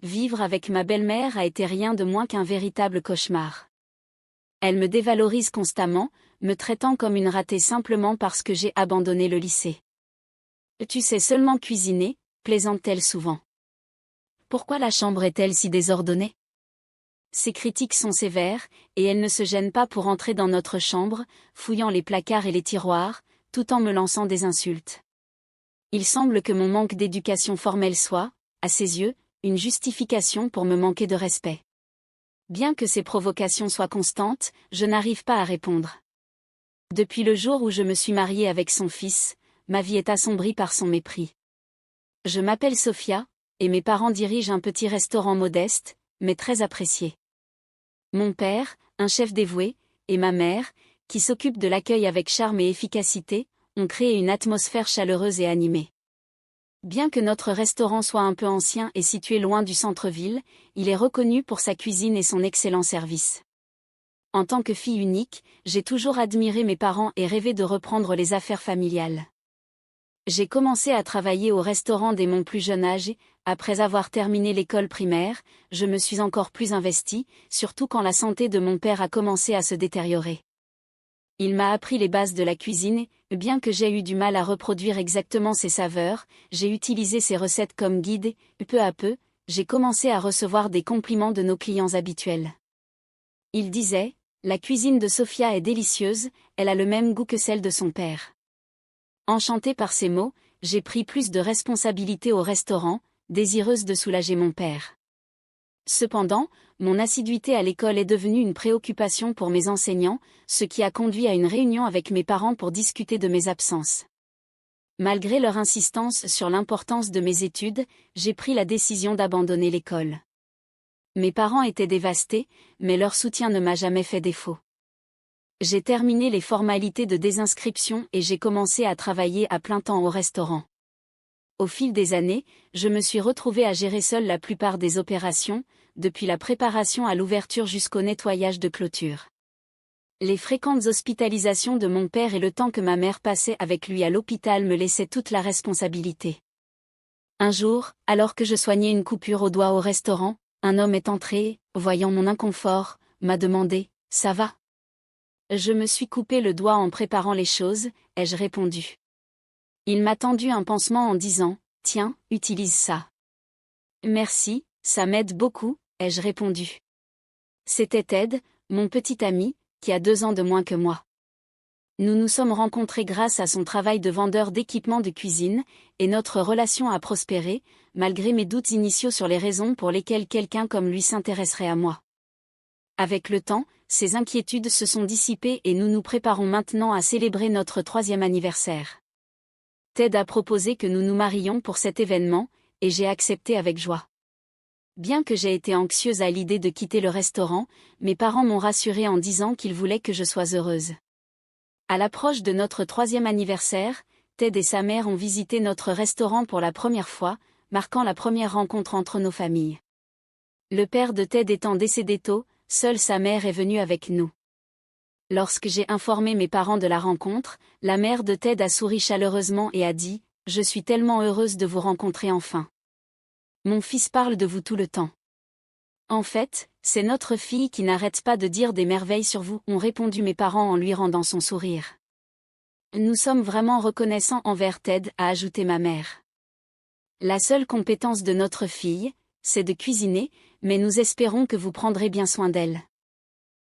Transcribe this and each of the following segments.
vivre avec ma belle-mère a été rien de moins qu'un véritable cauchemar. Elle me dévalorise constamment, me traitant comme une ratée simplement parce que j'ai abandonné le lycée. Tu sais seulement cuisiner, plaisante-t-elle souvent. Pourquoi la chambre est-elle si désordonnée? Ses critiques sont sévères, et elle ne se gêne pas pour entrer dans notre chambre, fouillant les placards et les tiroirs, tout en me lançant des insultes. Il semble que mon manque d'éducation formelle soit, à ses yeux, une justification pour me manquer de respect. Bien que ces provocations soient constantes, je n'arrive pas à répondre. Depuis le jour où je me suis mariée avec son fils, ma vie est assombrie par son mépris. Je m'appelle Sophia, et mes parents dirigent un petit restaurant modeste, mais très apprécié. Mon père, un chef dévoué, et ma mère, qui s'occupe de l'accueil avec charme et efficacité, ont créé une atmosphère chaleureuse et animée. Bien que notre restaurant soit un peu ancien et situé loin du centre-ville, il est reconnu pour sa cuisine et son excellent service. En tant que fille unique, j'ai toujours admiré mes parents et rêvé de reprendre les affaires familiales. J'ai commencé à travailler au restaurant dès mon plus jeune âge et, après avoir terminé l'école primaire, je me suis encore plus investie, surtout quand la santé de mon père a commencé à se détériorer. Il m'a appris les bases de la cuisine et, bien que j'ai eu du mal à reproduire exactement ses saveurs, j'ai utilisé ses recettes comme guide et, peu à peu, j'ai commencé à recevoir des compliments de nos clients habituels. Il disait, « La cuisine de Sophia est délicieuse, elle a le même goût que celle de son père. » Enchantée par ces mots, j'ai pris plus de responsabilités au restaurant, désireuse de soulager mon père. Cependant, mon assiduité à l'école est devenue une préoccupation pour mes enseignants, ce qui a conduit à une réunion avec mes parents pour discuter de mes absences. Malgré leur insistance sur l'importance de mes études, j'ai pris la décision d'abandonner l'école. Mes parents étaient dévastés, mais leur soutien ne m'a jamais fait défaut. J'ai terminé les formalités de désinscription et j'ai commencé à travailler à plein temps au restaurant. Au fil des années, je me suis retrouvée à gérer seule la plupart des opérations, depuis la préparation à l'ouverture jusqu'au nettoyage de clôture. Les fréquentes hospitalisations de mon père et le temps que ma mère passait avec lui à l'hôpital me laissaient toute la responsabilité. Un jour, alors que je soignais une coupure au doigt au restaurant, un homme est entré et, voyant mon inconfort, m'a demandé « Ça va ?» Je me suis coupé le doigt en préparant les choses, ai-je répondu. Il m'a tendu un pansement en disant « Tiens, utilise ça. » Merci, ça m'aide beaucoup, ai-je répondu. C'était Ted, mon petit ami, qui a 2 ans de moins que moi. Nous nous sommes rencontrés grâce à son travail de vendeur d'équipements de cuisine, et notre relation a prospéré, malgré mes doutes initiaux sur les raisons pour lesquelles quelqu'un comme lui s'intéresserait à moi. Avec le temps, ces inquiétudes se sont dissipées et nous nous préparons maintenant à célébrer notre 3e anniversaire. Ted a proposé que nous nous marions pour cet événement, et j'ai accepté avec joie. Bien que j'ai été anxieuse à l'idée de quitter le restaurant, mes parents m'ont rassurée en disant qu'ils voulaient que je sois heureuse. À l'approche de notre 3e anniversaire, Ted et sa mère ont visité notre restaurant pour la première fois, marquant la première rencontre entre nos familles. Le père de Ted étant décédé tôt, seule sa mère est venue avec nous. Lorsque j'ai informé mes parents de la rencontre, la mère de Ted a souri chaleureusement et a dit « Je suis tellement heureuse de vous rencontrer enfin. Mon fils parle de vous tout le temps. » En fait, c'est notre fille qui n'arrête pas de dire des merveilles sur vous, ont répondu mes parents en lui rendant son sourire. Nous sommes vraiment reconnaissants envers Ted, a ajouté ma mère. La seule compétence de notre fille, c'est de cuisiner, mais nous espérons que vous prendrez bien soin d'elle.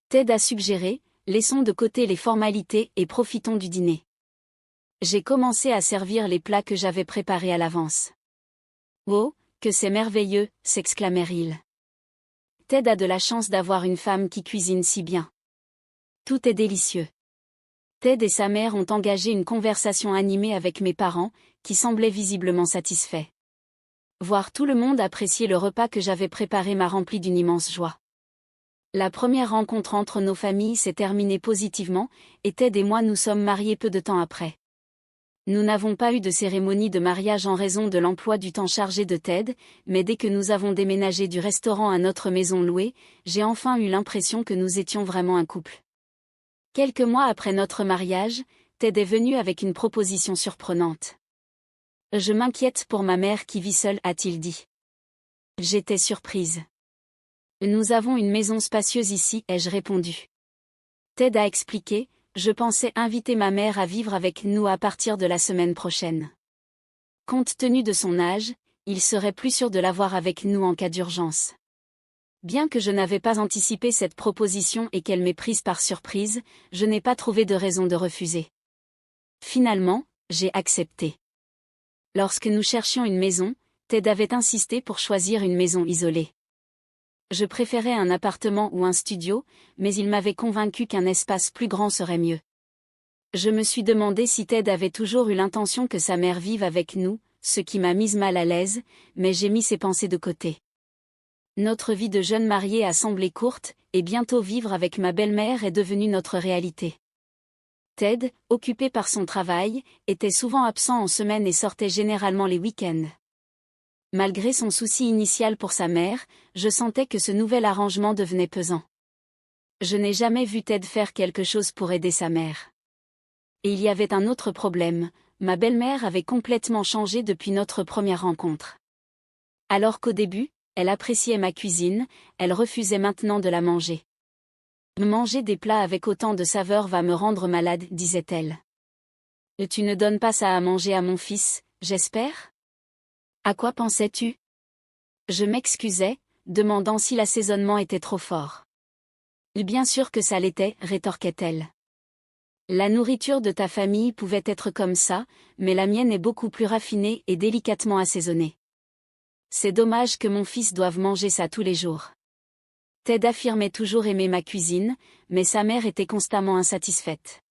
Ted a suggéré, laissons de côté les formalités et profitons du dîner. J'ai commencé à servir les plats que j'avais préparés à l'avance. Oh, que c'est merveilleux, s'exclamèrent-ils. Ted a de la chance d'avoir une femme qui cuisine si bien. Tout est délicieux. Ted et sa mère ont engagé une conversation animée avec mes parents, qui semblaient visiblement satisfaits. Voir tout le monde apprécier le repas que j'avais préparé m'a rempli d'une immense joie. La première rencontre entre nos familles s'est terminée positivement, et Ted et moi nous sommes mariés peu de temps après. Nous n'avons pas eu de cérémonie de mariage en raison de l'emploi du temps chargé de Ted, mais dès que nous avons déménagé du restaurant à notre maison louée, j'ai enfin eu l'impression que nous étions vraiment un couple. Quelques mois après notre mariage, Ted est venu avec une proposition surprenante. « Je m'inquiète pour ma mère qui vit seule », a-t-il dit. « J'étais surprise. Nous avons une maison spacieuse ici, ai-je répondu. Ted a expliqué, je pensais inviter ma mère à vivre avec nous à partir de la semaine prochaine. Compte tenu de son âge, il serait plus sûr de l'avoir avec nous en cas d'urgence. Bien que je n'avais pas anticipé cette proposition et qu'elle m'ait prise par surprise, je n'ai pas trouvé de raison de refuser. Finalement, j'ai accepté. Lorsque nous cherchions une maison, Ted avait insisté pour choisir une maison isolée. Je préférais un appartement ou un studio, mais il m'avait convaincu qu'un espace plus grand serait mieux. Je me suis demandé si Ted avait toujours eu l'intention que sa mère vive avec nous, ce qui m'a mise mal à l'aise, mais j'ai mis ces pensées de côté. Notre vie de jeune mariée a semblé courte, et bientôt vivre avec ma belle-mère est devenue notre réalité. Ted, occupé par son travail, était souvent absent en semaine et sortait généralement les week-ends. Malgré son souci initial pour sa mère, je sentais que ce nouvel arrangement devenait pesant. Je n'ai jamais vu Ted faire quelque chose pour aider sa mère. Et il y avait un autre problème, ma belle-mère avait complètement changé depuis notre première rencontre. Alors qu'au début, elle appréciait ma cuisine, elle refusait maintenant de la manger. Manger des plats avec autant de saveur va me rendre malade, disait-elle. Tu ne donnes pas ça à manger à mon fils, j'espère ? À quoi pensais-tu ? Je m'excusais, demandant si l'assaisonnement était trop fort. Bien sûr que ça l'était, rétorquait-elle. La nourriture de ta famille pouvait être comme ça, mais la mienne est beaucoup plus raffinée et délicatement assaisonnée. C'est dommage que mon fils doive manger ça tous les jours. Ted affirmait toujours aimer ma cuisine, mais sa mère était constamment insatisfaite.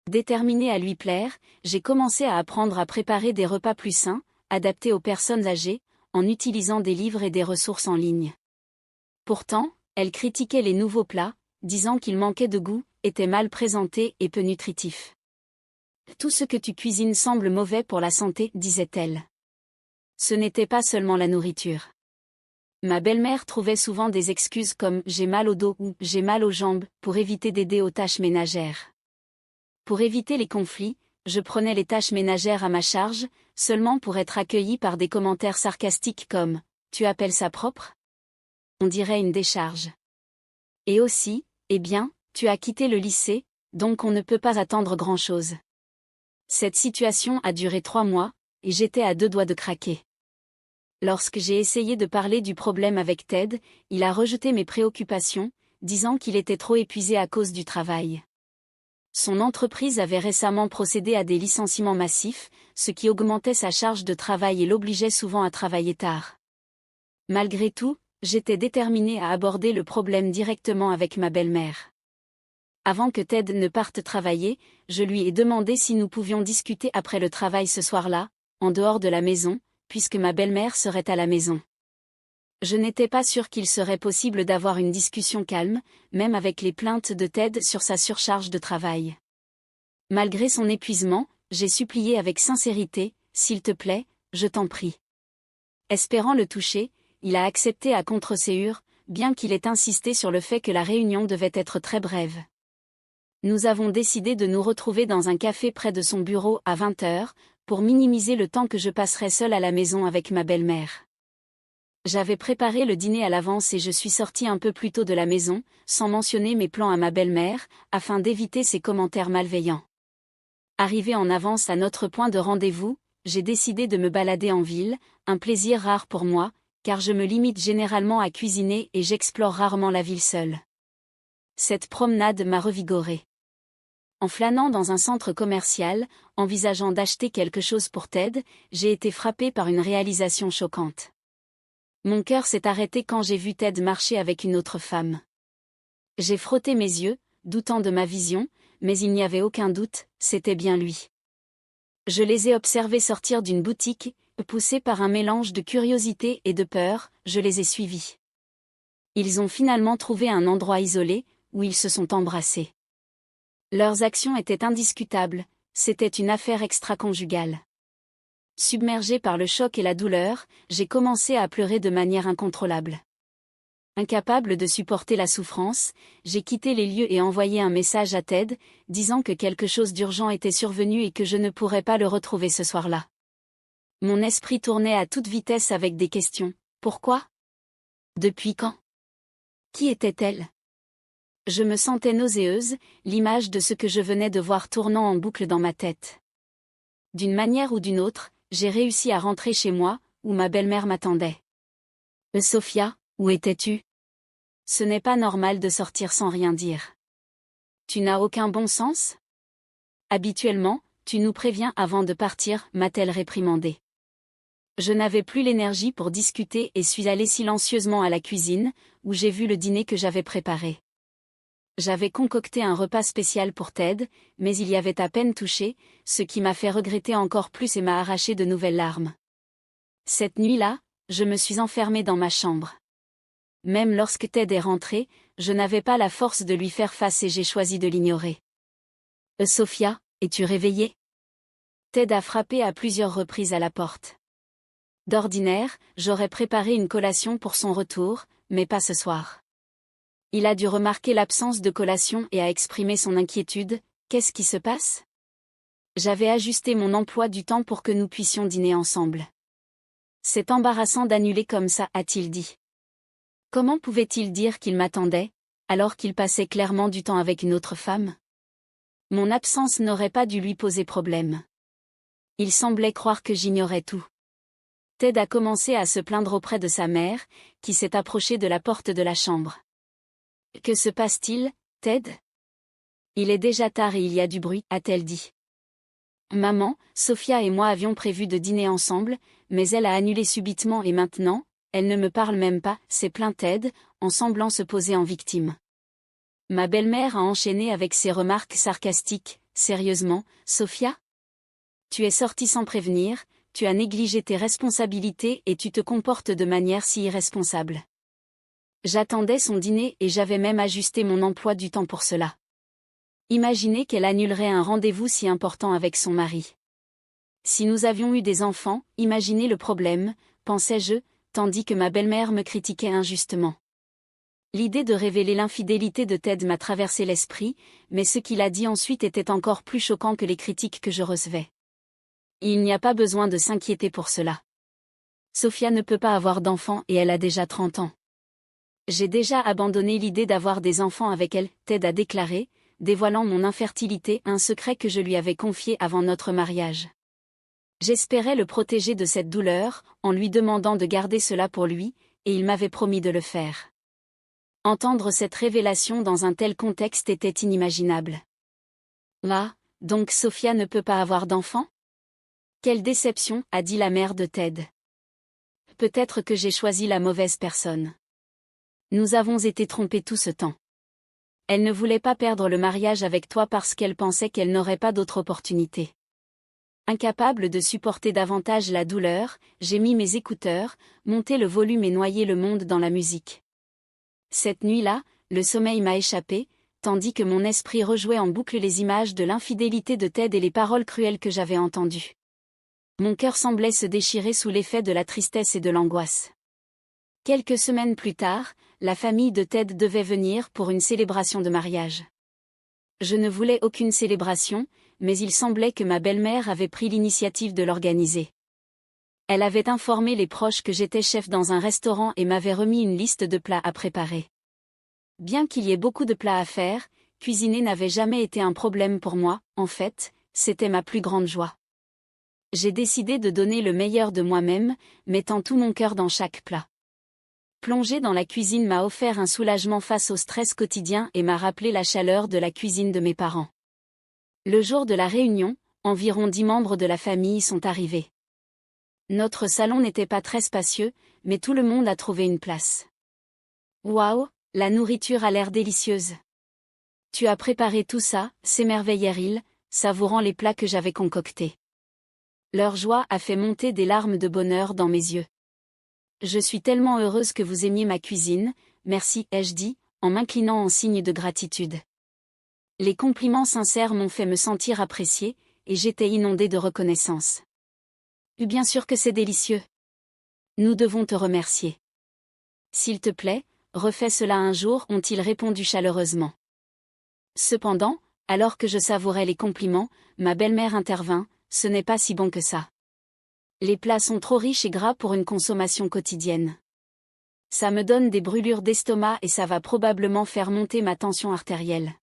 Déterminée à lui plaire, j'ai commencé à apprendre à préparer des repas plus sains, adaptés aux personnes âgées, en utilisant des livres et des ressources en ligne. Pourtant, elle critiquait les nouveaux plats, disant qu'ils manquaient de goût, étaient mal présentés et peu nutritifs. Tout ce que tu cuisines semble mauvais pour la santé, disait-elle. Ce n'était pas seulement la nourriture. Ma belle-mère trouvait souvent des excuses comme « j'ai mal au dos » ou « j'ai mal aux jambes » pour éviter d'aider aux tâches ménagères. Pour éviter les conflits, je prenais les tâches ménagères à ma charge, seulement pour être accueillie par des commentaires sarcastiques comme « tu appelles ça propre ? On dirait une décharge. » Et aussi « eh bien, tu as quitté le lycée, donc on ne peut pas attendre grand-chose. » Cette situation a duré 3 mois, et j'étais à 2 doigts de craquer. Lorsque j'ai essayé de parler du problème avec Ted, il a rejeté mes préoccupations, disant qu'il était trop épuisé à cause du travail. Son entreprise avait récemment procédé à des licenciements massifs, ce qui augmentait sa charge de travail et l'obligeait souvent à travailler tard. Malgré tout, j'étais déterminée à aborder le problème directement avec ma belle-mère. Avant que Ted ne parte travailler, je lui ai demandé si nous pouvions discuter après le travail ce soir-là, en dehors de la maison, puisque ma belle-mère serait à la maison. Je n'étais pas sûre qu'il serait possible d'avoir une discussion calme, même avec les plaintes de Ted sur sa surcharge de travail. Malgré son épuisement, j'ai supplié avec sincérité, « S'il te plaît, je t'en prie. » Espérant le toucher, il a accepté à contre-séhur, bien qu'il ait insisté sur le fait que la réunion devait être très brève. Nous avons décidé de nous retrouver dans un café près de son bureau à 20h, pour minimiser le temps que je passerais seule à la maison avec ma belle-mère. J'avais préparé le dîner à l'avance et je suis sortie un peu plus tôt de la maison, sans mentionner mes plans à ma belle-mère, afin d'éviter ses commentaires malveillants. Arrivée en avance à notre point de rendez-vous, j'ai décidé de me balader en ville, un plaisir rare pour moi, car je me limite généralement à cuisiner et j'explore rarement la ville seule. Cette promenade m'a revigorée. En flânant dans un centre commercial, envisageant d'acheter quelque chose pour Ted, j'ai été frappée par une réalisation choquante. Mon cœur s'est arrêté quand j'ai vu Ted marcher avec une autre femme. J'ai frotté mes yeux, doutant de ma vision, mais il n'y avait aucun doute, c'était bien lui. Je les ai observés sortir d'une boutique, poussés par un mélange de curiosité et de peur, je les ai suivis. Ils ont finalement trouvé un endroit isolé, où ils se sont embrassés. Leurs actions étaient indiscutables, c'était une affaire extra-conjugale. Submergée par le choc et la douleur, j'ai commencé à pleurer de manière incontrôlable. Incapable de supporter la souffrance, j'ai quitté les lieux et envoyé un message à Ted, disant que quelque chose d'urgent était survenu et que je ne pourrais pas le retrouver ce soir-là. Mon esprit tournait à toute vitesse avec des questions. Pourquoi? Depuis quand? Qui était-elle? Je me sentais nauséeuse, l'image de ce que je venais de voir tournant en boucle dans ma tête. D'une manière ou d'une autre, j'ai réussi à rentrer chez moi, où ma belle-mère m'attendait. Sophia, où étais-tu? Ce n'est pas normal de sortir sans rien dire. Tu n'as aucun bon sens? Habituellement, tu nous préviens avant de partir, m'a-t-elle réprimandé. Je n'avais plus l'énergie pour discuter et suis allée silencieusement à la cuisine, où j'ai vu le dîner que j'avais préparé. J'avais concocté un repas spécial pour Ted, mais il y avait à peine touché, ce qui m'a fait regretter encore plus et m'a arraché de nouvelles larmes. Cette nuit-là, je me suis enfermée dans ma chambre. Même lorsque Ted est rentré, je n'avais pas la force de lui faire face et j'ai choisi de l'ignorer. Sophia, es-tu réveillée? Ted a frappé à plusieurs reprises à la porte. D'ordinaire, j'aurais préparé une collation pour son retour, mais pas ce soir. Il a dû remarquer l'absence de collation et a exprimé son inquiétude. Qu'est-ce qui se passe? J'avais ajusté mon emploi du temps pour que nous puissions dîner ensemble. C'est embarrassant d'annuler comme ça, a-t-il dit. Comment pouvait-il dire qu'il m'attendait, alors qu'il passait clairement du temps avec une autre femme? Mon absence n'aurait pas dû lui poser problème. Il semblait croire que j'ignorais tout. Ted a commencé à se plaindre auprès de sa mère, qui s'est approchée de la porte de la chambre. Que se passe-t-il, Ted? Il est déjà tard et il y a du bruit, a-t-elle dit. Maman, Sophia et moi avions prévu de dîner ensemble, mais elle a annulé subitement et maintenant, elle ne me parle même pas, s'est plaint Ted, en semblant se poser en victime. Ma belle-mère a enchaîné avec ses remarques sarcastiques. Sérieusement, Sophia? Tu es sortie sans prévenir, tu as négligé tes responsabilités et tu te comportes de manière si irresponsable. J'attendais son dîner et j'avais même ajusté mon emploi du temps pour cela. Imaginez qu'elle annulerait un rendez-vous si important avec son mari. Si nous avions eu des enfants, imaginez le problème, pensais-je, tandis que ma belle-mère me critiquait injustement. L'idée de révéler l'infidélité de Ted m'a traversé l'esprit, mais ce qu'il a dit ensuite était encore plus choquant que les critiques que je recevais. Il n'y a pas besoin de s'inquiéter pour cela. Sophia ne peut pas avoir d'enfants et elle a déjà 30 ans. J'ai déjà abandonné l'idée d'avoir des enfants avec elle, Ted a déclaré, dévoilant mon infertilité, un secret que je lui avais confié avant notre mariage. J'espérais le protéger de cette douleur, en lui demandant de garder cela pour lui, et il m'avait promis de le faire. Entendre cette révélation dans un tel contexte était inimaginable. Là, donc Sophia ne peut pas avoir d'enfant? Quelle déception, a dit la mère de Ted. Peut-être que j'ai choisi la mauvaise personne. Nous avons été trompés tout ce temps. Elle ne voulait pas perdre le mariage avec toi parce qu'elle pensait qu'elle n'aurait pas d'autre opportunité. Incapable de supporter davantage la douleur, j'ai mis mes écouteurs, monté le volume et noyé le monde dans la musique. Cette nuit-là, le sommeil m'a échappé, tandis que mon esprit rejouait en boucle les images de l'infidélité de Ted et les paroles cruelles que j'avais entendues. Mon cœur semblait se déchirer sous l'effet de la tristesse et de l'angoisse. Quelques semaines plus tard, la famille de Ted devait venir pour une célébration de mariage. Je ne voulais aucune célébration, mais il semblait que ma belle-mère avait pris l'initiative de l'organiser. Elle avait informé les proches que j'étais chef dans un restaurant et m'avait remis une liste de plats à préparer. Bien qu'il y ait beaucoup de plats à faire, cuisiner n'avait jamais été un problème pour moi, en fait, c'était ma plus grande joie. J'ai décidé de donner le meilleur de moi-même, mettant tout mon cœur dans chaque plat. Plonger dans la cuisine m'a offert un soulagement face au stress quotidien et m'a rappelé la chaleur de la cuisine de mes parents. Le jour de la réunion, environ 10 membres de la famille sont arrivés. Notre salon n'était pas très spacieux, mais tout le monde a trouvé une place. Waouh, la nourriture a l'air délicieuse. Tu as préparé tout ça, s'émerveillèrent-ils, savourant les plats que j'avais concoctés. Leur joie a fait monter des larmes de bonheur dans mes yeux. Je suis tellement heureuse que vous aimiez ma cuisine, merci, ai-je dit, en m'inclinant en signe de gratitude. Les compliments sincères m'ont fait me sentir appréciée, et j'étais inondée de reconnaissance. Bien sûr que c'est délicieux. Nous devons te remercier. S'il te plaît, refais cela un jour, ont-ils répondu chaleureusement. Cependant, alors que je savourais les compliments, ma belle-mère intervint, ce n'est pas si bon que ça. Les plats sont trop riches et gras pour une consommation quotidienne. Ça me donne des brûlures d'estomac et ça va probablement faire monter ma tension artérielle.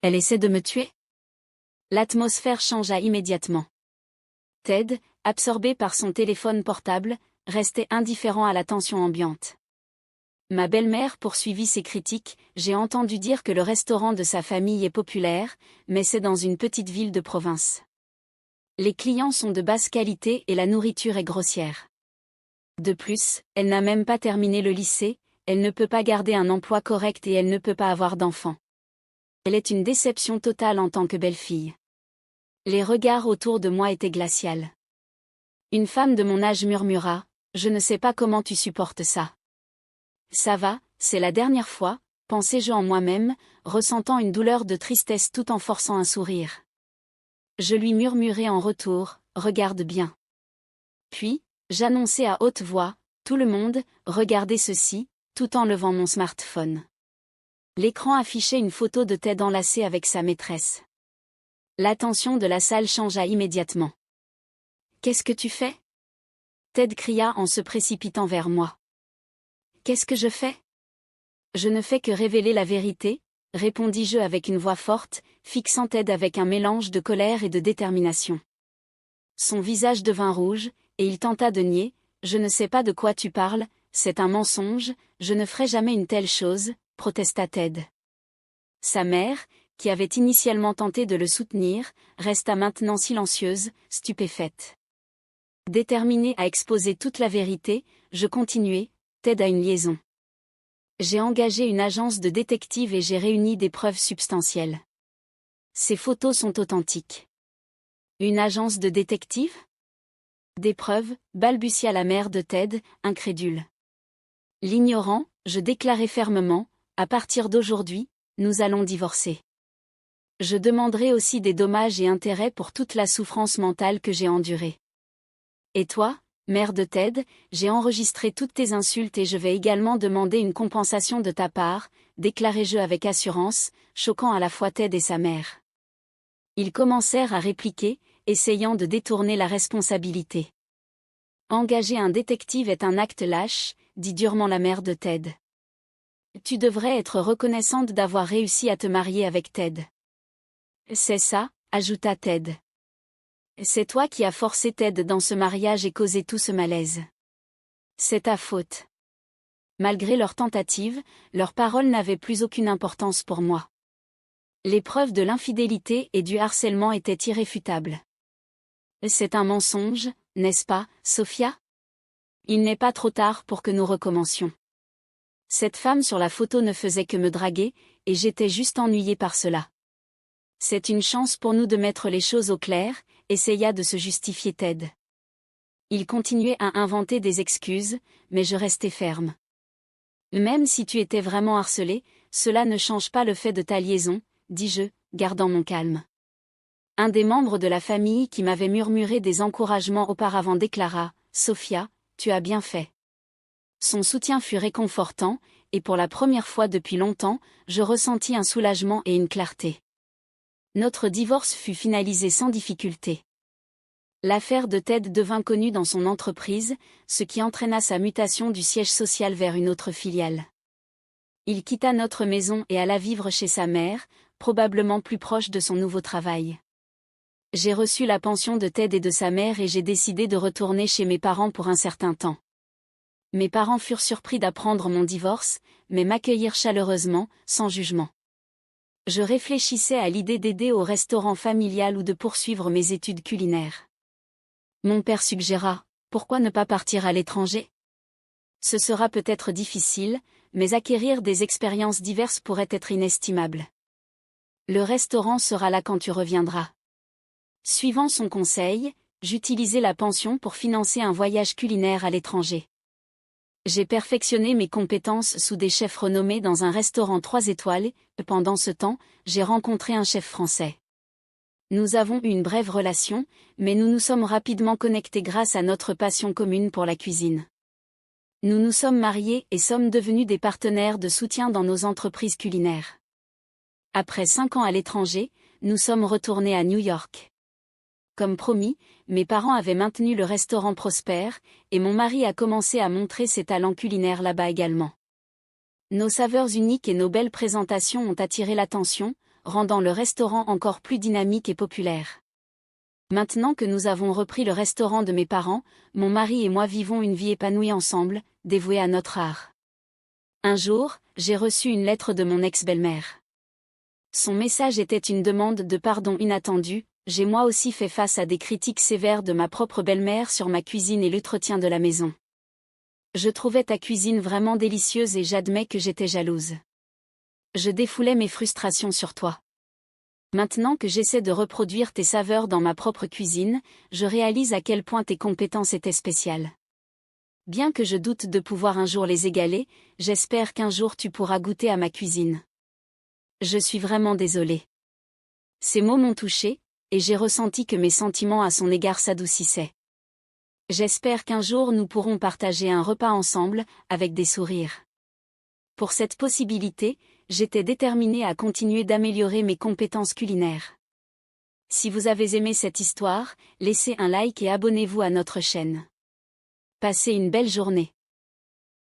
Elle essaie de me tuer? L'atmosphère changea immédiatement. Ted, absorbé par son téléphone portable, restait indifférent à la tension ambiante. Ma belle-mère poursuivit ses critiques. J'ai entendu dire que le restaurant de sa famille est populaire, mais c'est dans une petite ville de province. Les clients sont de basse qualité et la nourriture est grossière. De plus, elle n'a même pas terminé le lycée, elle ne peut pas garder un emploi correct et elle ne peut pas avoir d'enfants. Elle est une déception totale en tant que belle-fille. Les regards autour de moi étaient glacials. Une femme de mon âge murmura, « Je ne sais pas comment tu supportes ça. » Ça va, c'est la dernière fois, pensai-je en moi-même, ressentant une douleur de tristesse tout en forçant un sourire. Je lui murmurai en retour, « Regarde bien. » Puis, j'annonçai à haute voix, « Tout le monde, regardez ceci », tout en levant mon smartphone. L'écran affichait une photo de Ted enlacé avec sa maîtresse. L'attention de la salle changea immédiatement. « Qu'est-ce que tu fais ?» Ted cria en se précipitant vers moi. « Qu'est-ce que je fais ?»« Je ne fais que révéler la vérité, » répondis-je avec une voix forte, fixant Ted avec un mélange de colère et de détermination. Son visage devint rouge, et il tenta de nier, « Je ne sais pas de quoi tu parles, c'est un mensonge, je ne ferai jamais une telle chose », protesta Ted. Sa mère, qui avait initialement tenté de le soutenir, resta maintenant silencieuse, stupéfaite. Déterminée à exposer toute la vérité, je continuai, Ted a une liaison. J'ai engagé une agence de détectives et j'ai réuni des preuves substantielles. Ces photos sont authentiques. Une agence de détectives? Des preuves, balbutia la mère de Ted, incrédule. L'ignorant, je déclarai fermement, à partir d'aujourd'hui, nous allons divorcer. Je demanderai aussi des dommages et intérêts pour toute la souffrance mentale que j'ai endurée. Et toi, mère de Ted, j'ai enregistré toutes tes insultes et je vais également demander une compensation de ta part, déclarai-je avec assurance, choquant à la fois Ted et sa mère. Ils commencèrent à répliquer, essayant de détourner la responsabilité. Engager un détective est un acte lâche, dit durement la mère de Ted. Tu devrais être reconnaissante d'avoir réussi à te marier avec Ted. C'est ça, ajouta Ted. C'est toi qui as forcé Ted dans ce mariage et causé tout ce malaise. C'est ta faute. Malgré leurs tentatives, leurs paroles n'avaient plus aucune importance pour moi. Les preuves de l'infidélité et du harcèlement étaient irréfutables. C'est un mensonge, n'est-ce pas, Sophia? Il n'est pas trop tard pour que nous recommencions. Cette femme sur la photo ne faisait que me draguer, et j'étais juste ennuyée par cela. C'est une chance pour nous de mettre les choses au clair, essaya de se justifier Ted. Il continuait à inventer des excuses, mais je restais ferme. Même si tu étais vraiment harcelé, cela ne change pas le fait de ta liaison, dis-je, gardant mon calme. Un des membres de la famille qui m'avait murmuré des encouragements auparavant déclara, « Sophia, tu as bien fait. » Son soutien fut réconfortant, et pour la première fois depuis longtemps, je ressentis un soulagement et une clarté. Notre divorce fut finalisé sans difficulté. L'affaire de Ted devint connue dans son entreprise, ce qui entraîna sa mutation du siège social vers une autre filiale. Il quitta notre maison et alla vivre chez sa mère, probablement plus proche de son nouveau travail. J'ai reçu la pension de Ted et de sa mère et j'ai décidé de retourner chez mes parents pour un certain temps. Mes parents furent surpris d'apprendre mon divorce, mais m'accueillirent chaleureusement, sans jugement. Je réfléchissais à l'idée d'aider au restaurant familial ou de poursuivre mes études culinaires. Mon père suggéra, pourquoi ne pas partir à l'étranger? Ce sera peut-être difficile, mais acquérir des expériences diverses pourrait être inestimable. Le restaurant sera là quand tu reviendras. Suivant son conseil, j'utilisai la pension pour financer un voyage culinaire à l'étranger. J'ai perfectionné mes compétences sous des chefs renommés dans un restaurant 3 étoiles et, pendant ce temps, j'ai rencontré un chef français. Nous avons eu une brève relation, mais nous nous sommes rapidement connectés grâce à notre passion commune pour la cuisine. Nous nous sommes mariés et sommes devenus des partenaires de soutien dans nos entreprises culinaires. Après 5 ans à l'étranger, nous sommes retournés à New York. Comme promis, mes parents avaient maintenu le restaurant prospère, et mon mari a commencé à montrer ses talents culinaires là-bas également. Nos saveurs uniques et nos belles présentations ont attiré l'attention, rendant le restaurant encore plus dynamique et populaire. Maintenant que nous avons repris le restaurant de mes parents, mon mari et moi vivons une vie épanouie ensemble, dévouée à notre art. Un jour, j'ai reçu une lettre de mon ex-belle-mère. Son message était une demande de pardon inattendue. J'ai moi aussi fait face à des critiques sévères de ma propre belle-mère sur ma cuisine et l'entretien de la maison. Je trouvais ta cuisine vraiment délicieuse et j'admets que j'étais jalouse. Je défoulais mes frustrations sur toi. Maintenant que j'essaie de reproduire tes saveurs dans ma propre cuisine, je réalise à quel point tes compétences étaient spéciales. Bien que je doute de pouvoir un jour les égaler, j'espère qu'un jour tu pourras goûter à ma cuisine. Je suis vraiment désolée. Ces mots m'ont touchée, et j'ai ressenti que mes sentiments à son égard s'adoucissaient. J'espère qu'un jour nous pourrons partager un repas ensemble, avec des sourires. Pour cette possibilité, j'étais déterminée à continuer d'améliorer mes compétences culinaires. Si vous avez aimé cette histoire, laissez un like et abonnez-vous à notre chaîne. Passez une belle journée.